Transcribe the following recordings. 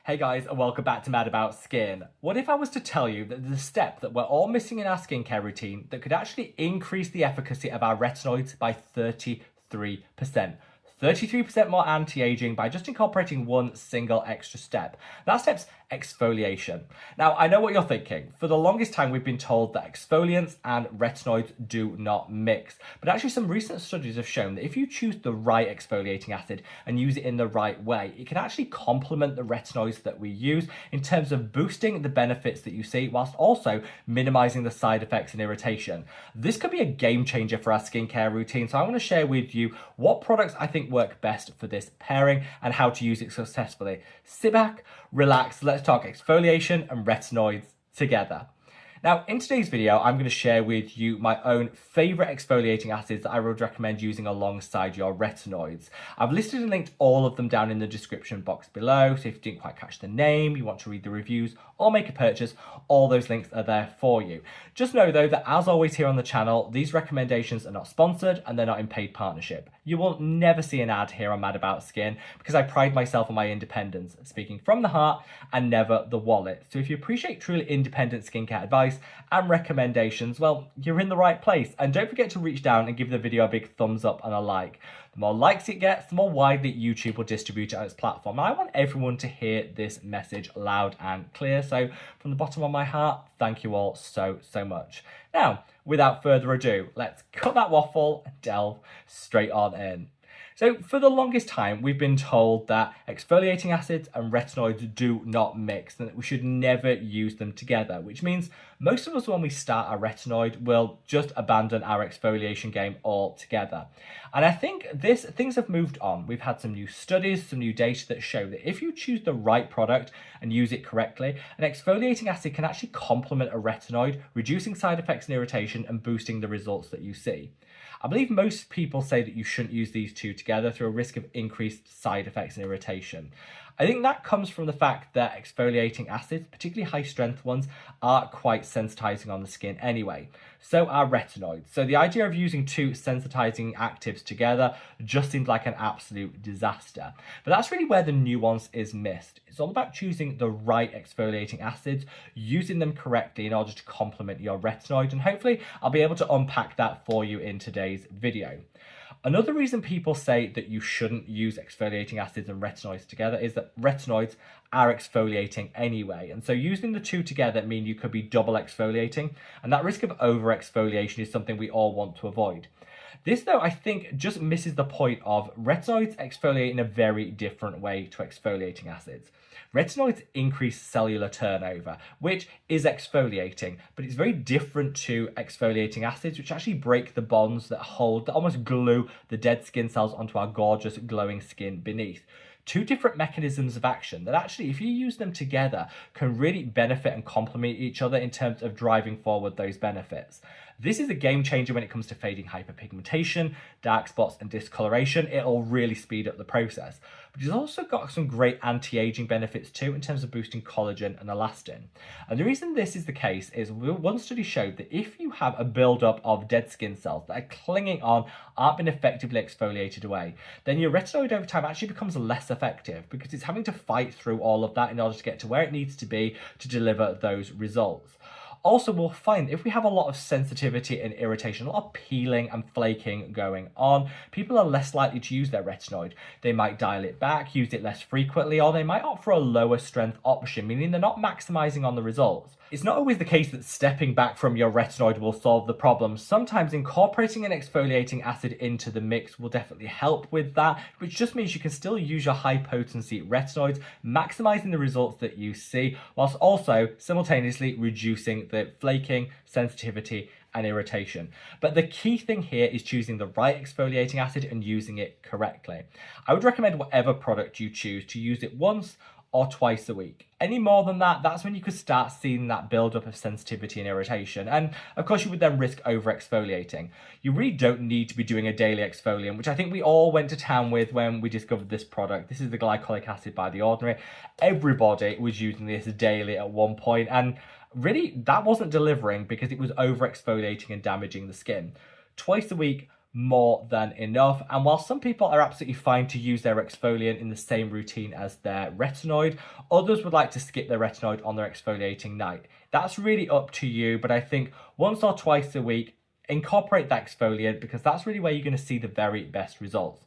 Hey guys, and welcome back to Mad About Skin. What if I was to tell you that there's a step that we're all missing in our skincare routine that could actually increase the efficacy of our retinoids by 33%? 33% more anti-aging by just incorporating one single extra step. That step's exfoliation. Now, I know what you're thinking. For the longest time, we've been told that exfoliants and retinoids do not mix. But actually, some recent studies have shown that if you choose the right exfoliating acid and use it in the right way, it can actually complement the retinoids that we use in terms of boosting the benefits that you see, whilst also minimizing the side effects and irritation. This could be a game changer for our skincare routine. So I want to share with you what products I think work best for this pairing and how to use it successfully. Sit back, relax, let's talk exfoliation and retinoids together. Now, in today's video, I'm going to share with you my own favorite exfoliating acids that I would recommend using alongside your retinoids. I've listed and linked all of them down in the description box below, so if you didn't quite catch the name, you want to read the reviews or make a purchase, all those links are there for you. Just know though that as always here on the channel, these recommendations are not sponsored and they're not in paid partnership. You will never see an ad here on Mad About Skin because I pride myself on my independence, speaking from the heart and never the wallet. So if you appreciate truly independent skincare advice and recommendations, well, you're in the right place. And don't forget to reach down and give the video a big thumbs up and a like. The more likes it gets, the more widely YouTube will distribute it on its platform. And I want everyone to hear this message loud and clear. So from the bottom of my heart, thank you all so much. Now, without further ado, let's cut that waffle and delve straight on in. So for the longest time, we've been told that exfoliating acids and retinoids do not mix and that we should never use them together, which means most of us, when we start our retinoid, will just abandon our exfoliation game altogether. And I think things have moved on. We've had some new studies, some new data that show that if you choose the right product and use it correctly, an exfoliating acid can actually complement a retinoid, reducing side effects and irritation and boosting the results that you see. I believe most people say that you shouldn't use these two together through a risk of increased side effects and irritation. I think that comes from the fact that exfoliating acids, particularly high strength ones, are quite sensitizing on the skin anyway. So are retinoids. So the idea of using two sensitizing actives together just seems like an absolute disaster. But that's really where the nuance is missed. It's all about choosing the right exfoliating acids, using them correctly in order to complement your retinoid, and hopefully I'll be able to unpack that for you in today's video. Another reason people say that you shouldn't use exfoliating acids and retinoids together is that retinoids are exfoliating anyway. And so using the two together means you could be double exfoliating, and that risk of over exfoliation is something we all want to avoid. This, though, I think just misses the point of retinoids exfoliate in a very different way to exfoliating acids. Retinoids increase cellular turnover, which is exfoliating, but it's very different to exfoliating acids, which actually break the bonds that almost glue the dead skin cells onto our gorgeous glowing skin beneath. Two different mechanisms of action that actually, if you use them together, can really benefit and complement each other in terms of driving forward those benefits. This is a game changer when it comes to fading hyperpigmentation, dark spots and discoloration. It'll really speed up the process. But it's also got some great anti-aging benefits too in terms of boosting collagen and elastin. And the reason this is the case is one study showed that if you have a buildup of dead skin cells that are clinging on, aren't been effectively exfoliated away, then your retinoid over time actually becomes less effective because it's having to fight through all of that in order to get to where it needs to be to deliver those results. Also, we'll find if we have a lot of sensitivity and irritation, a lot of peeling and flaking going on, people are less likely to use their retinoid. They might dial it back, use it less frequently, or they might opt for a lower strength option, meaning they're not maximizing on the results. It's not always the case that stepping back from your retinoid will solve the problem. Sometimes incorporating an exfoliating acid into the mix will definitely help with that, which just means you can still use your high potency retinoids, maximizing the results that you see, whilst also simultaneously reducing the flaking, sensitivity, and irritation. But the key thing here is choosing the right exfoliating acid and using it correctly. I would recommend whatever product you choose to use it once or twice a week. Any more than that, that's when you could start seeing that buildup of sensitivity and irritation. And of course, you would then risk over exfoliating. You really don't need to be doing a daily exfoliant, which I think we all went to town with when we discovered this product. This is the glycolic acid by The Ordinary. Everybody was using this daily at one point, and really that wasn't delivering because it was over exfoliating and damaging the skin. Twice a week more than enough. And while some people are absolutely fine to use their exfoliant in the same routine as their retinoid, others would like to skip their retinoid on their exfoliating night. That's really up to you, but I think once or twice a week, incorporate that exfoliant, because that's really where you're going to see the very best results.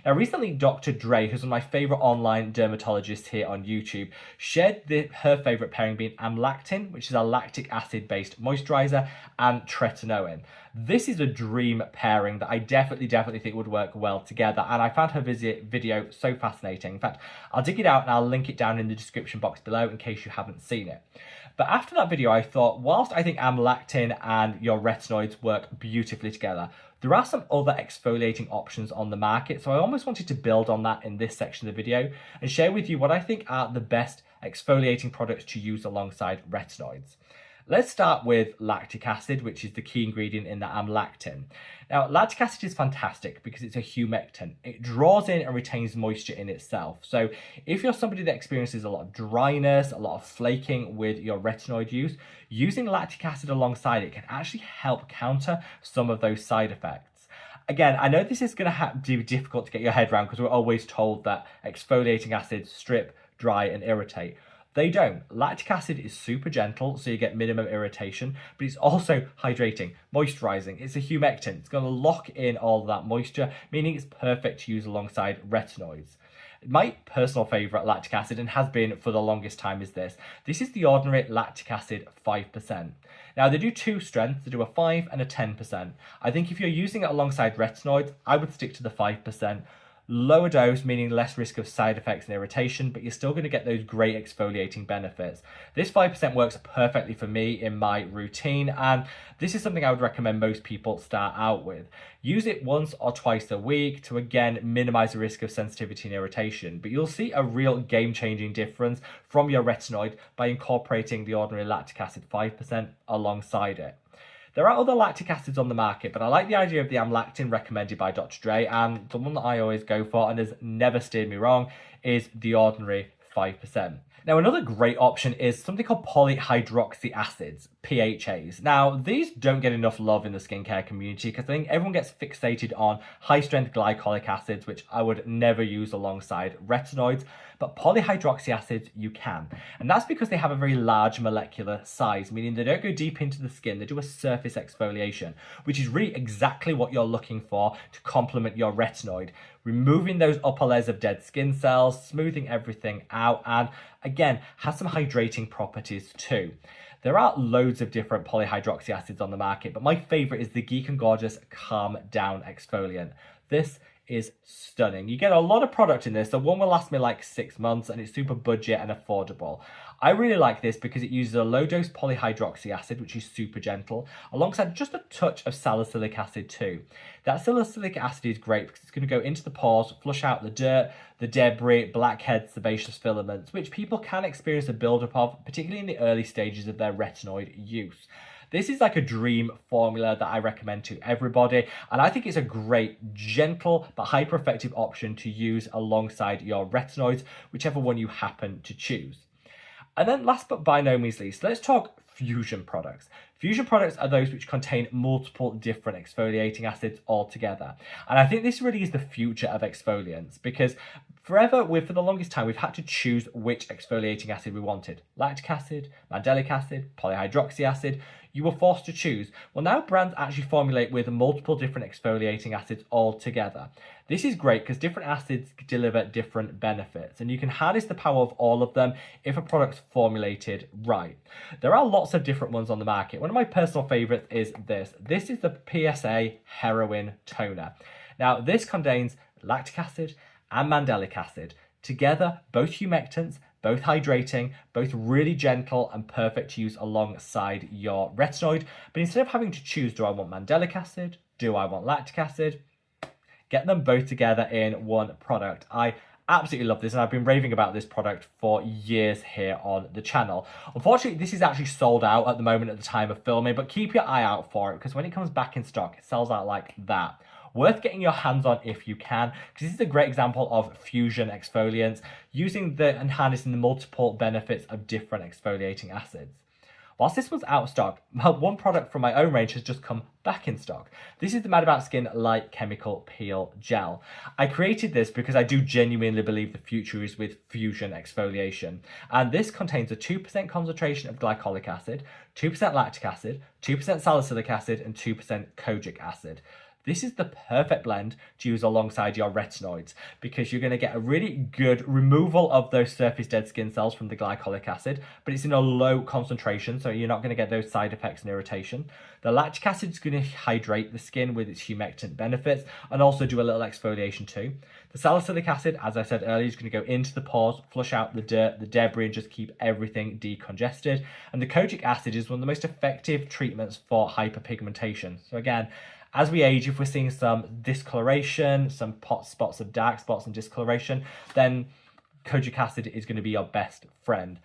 Now, recently, Dr. Dre, who's one of my favorite online dermatologists here on YouTube, shared her favorite pairing being amlactin, which is a lactic acid-based moisturizer, and tretinoin. This is a dream pairing that I definitely think would work well together, and I found her video so fascinating. In fact, I'll dig it out and I'll link it down in the description box below in case you haven't seen it. But after that video, I thought, whilst I think amlactin and your retinoids work beautifully together, there are some other exfoliating options on the market, so I almost wanted to build on that in this section of the video and share with you what I think are the best exfoliating products to use alongside retinoids. Let's start with lactic acid, which is the key ingredient in the amlactin. Now, lactic acid is fantastic because it's a humectant. It draws in and retains moisture in itself. So if you're somebody that experiences a lot of dryness, a lot of flaking with your retinoid use, using lactic acid alongside it can actually help counter some of those side effects. Again, I know this is going to be difficult to get your head around because we're always told that exfoliating acids strip, dry, and irritate. They don't. Lactic acid is super gentle, so you get minimum irritation, but it's also hydrating, moisturizing. It's a humectant. It's going to lock in all that moisture, meaning it's perfect to use alongside retinoids. My personal favorite lactic acid, and has been for the longest time, is this. This is the ordinary lactic acid 5%. Now, they do two strengths. They do a 5 and a 10%. I think if you're using it alongside retinoids, I would stick to the 5%. Lower dose, meaning less risk of side effects and irritation, but you're still going to get those great exfoliating benefits. This 5% works perfectly for me in my routine, and this is something I would recommend most people start out with. Use it once or twice a week to, again, minimize the risk of sensitivity and irritation, but you'll see a real game-changing difference from your retinoid by incorporating the ordinary lactic acid 5% alongside it. There are other lactic acids on the market, but I like the idea of the amlactin recommended by Dr. Dre, and the one that I always go for and has never steered me wrong is the ordinary 5%. Now, another great option is something called polyhydroxy acids, PHAs. Now, these don't get enough love in the skincare community because I think everyone gets fixated on high-strength glycolic acids, which I would never use alongside retinoids, but polyhydroxy acids you can. And that's because they have a very large molecular size, meaning they don't go deep into the skin, they do a surface exfoliation, which is really exactly what you're looking for to complement your retinoid, removing those upper layers of dead skin cells, smoothing everything out, and again, has some hydrating properties too. There are loads of different polyhydroxy acids on the market, but my favorite is the Geek and Gorgeous Calm Down Exfoliant. This is stunning. You get a lot of product in this, so one will last me like 6 months, and it's super budget and affordable. I really like this because it uses a low-dose polyhydroxy acid, which is super gentle, alongside just a touch of salicylic acid too. That salicylic acid is great because it's going to go into the pores, flush out the dirt, the debris, blackheads, sebaceous filaments, which people can experience a buildup of, particularly in the early stages of their retinoid use. This is like a dream formula that I recommend to everybody, and I think it's a great, gentle, but hyper-effective option to use alongside your retinoids, whichever one you happen to choose. And then last but by no means least, let's talk fusion products. Fusion products are those which contain multiple different exfoliating acids altogether. And I think this really is the future of exfoliants, because for the longest time, we've had to choose which exfoliating acid we wanted. Lactic acid, mandelic acid, polyhydroxy acid. You were forced to choose. Well, now brands actually formulate with multiple different exfoliating acids all together. This is great because different acids deliver different benefits, and you can harness the power of all of them if a product's formulated right. There are lots of different ones on the market. One of my personal favorites is this. This is the PSA Heroin Toner. Now, this contains lactic acid and mandelic acid. Together, both humectants, both hydrating, both really gentle and perfect to use alongside your retinoid. But instead of having to choose, do I want mandelic acid? Do I want lactic acid? Get them both together in one product. I absolutely love this, and I've been raving about this product for years here on the channel. Unfortunately, this is actually sold out at the moment at the time of filming, but keep your eye out for it because when it comes back in stock, it sells out like that. Worth getting your hands on if you can, because this is a great example of fusion exfoliants, using and harnessing the multiple benefits of different exfoliating acids. Whilst this was out of stock, one product from my own range has just come back in stock. This is the Mad About Skin Light Chemical Peel Gel. I created this because I do genuinely believe the future is with fusion exfoliation. And this contains a 2% concentration of glycolic acid, 2% lactic acid, 2% salicylic acid, and 2% kojic acid. This is the perfect blend to use alongside your retinoids because you're going to get a really good removal of those surface dead skin cells from the glycolic acid, but it's in a low concentration, so you're not going to get those side effects and irritation. The lactic acid is going to hydrate the skin with its humectant benefits and also do a little exfoliation too. The salicylic acid, as I said earlier, is going to go into the pores, flush out the dirt, the debris, and just keep everything decongested. And the kojic acid is one of the most effective treatments for hyperpigmentation. So again, as we age, if we're seeing some discoloration, some spots of dark spots and discoloration, then kojic acid is going to be your best friend.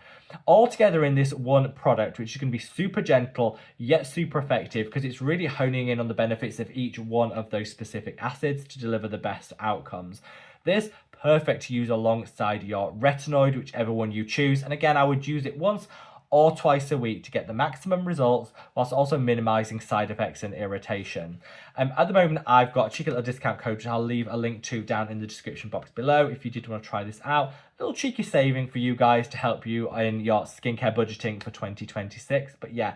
All together in this one product, which is going to be super gentle, yet super effective, because it's really honing in on the benefits of each one of those specific acids to deliver the best outcomes. This perfect to use alongside your retinoid, whichever one you choose. And again, I would use it once or twice a week to get the maximum results whilst also minimizing side effects and irritation. At the moment, I've got a cheeky little discount code, which I'll leave a link to down in the description box below if you did want to try this out. A little cheeky saving for you guys to help you in your skincare budgeting for 2026. But yeah,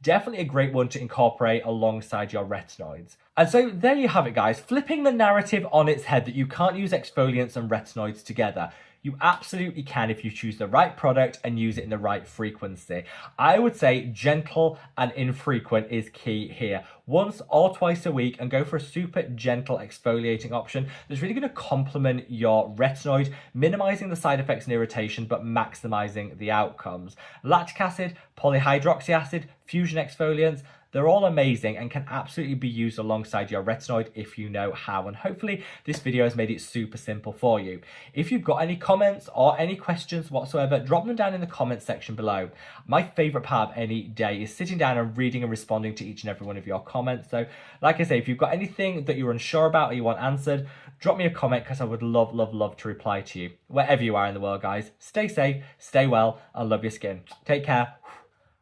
definitely a great one to incorporate alongside your retinoids. And so there you have it, guys, flipping the narrative on its head that you can't use exfoliants and retinoids together. You absolutely can if you choose the right product and use it in the right frequency. I would say gentle and infrequent is key here. Once or twice a week, and go for a super gentle exfoliating option that's really going to complement your retinoid, minimizing the side effects and irritation, but maximizing the outcomes. Lactic acid, polyhydroxy acid, fusion exfoliants, they're all amazing and can absolutely be used alongside your retinoid if you know how. And hopefully this video has made it super simple for you. If you've got any comments or any questions whatsoever, drop them down in the comments section below. My favorite part of any day is sitting down and reading and responding to each and every one of your comments. So like I say, if you've got anything that you're unsure about or you want answered, drop me a comment because I would love, love, love to reply to you. Wherever you are in the world, guys, stay safe, stay well, and love your skin. Take care.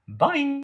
Bye.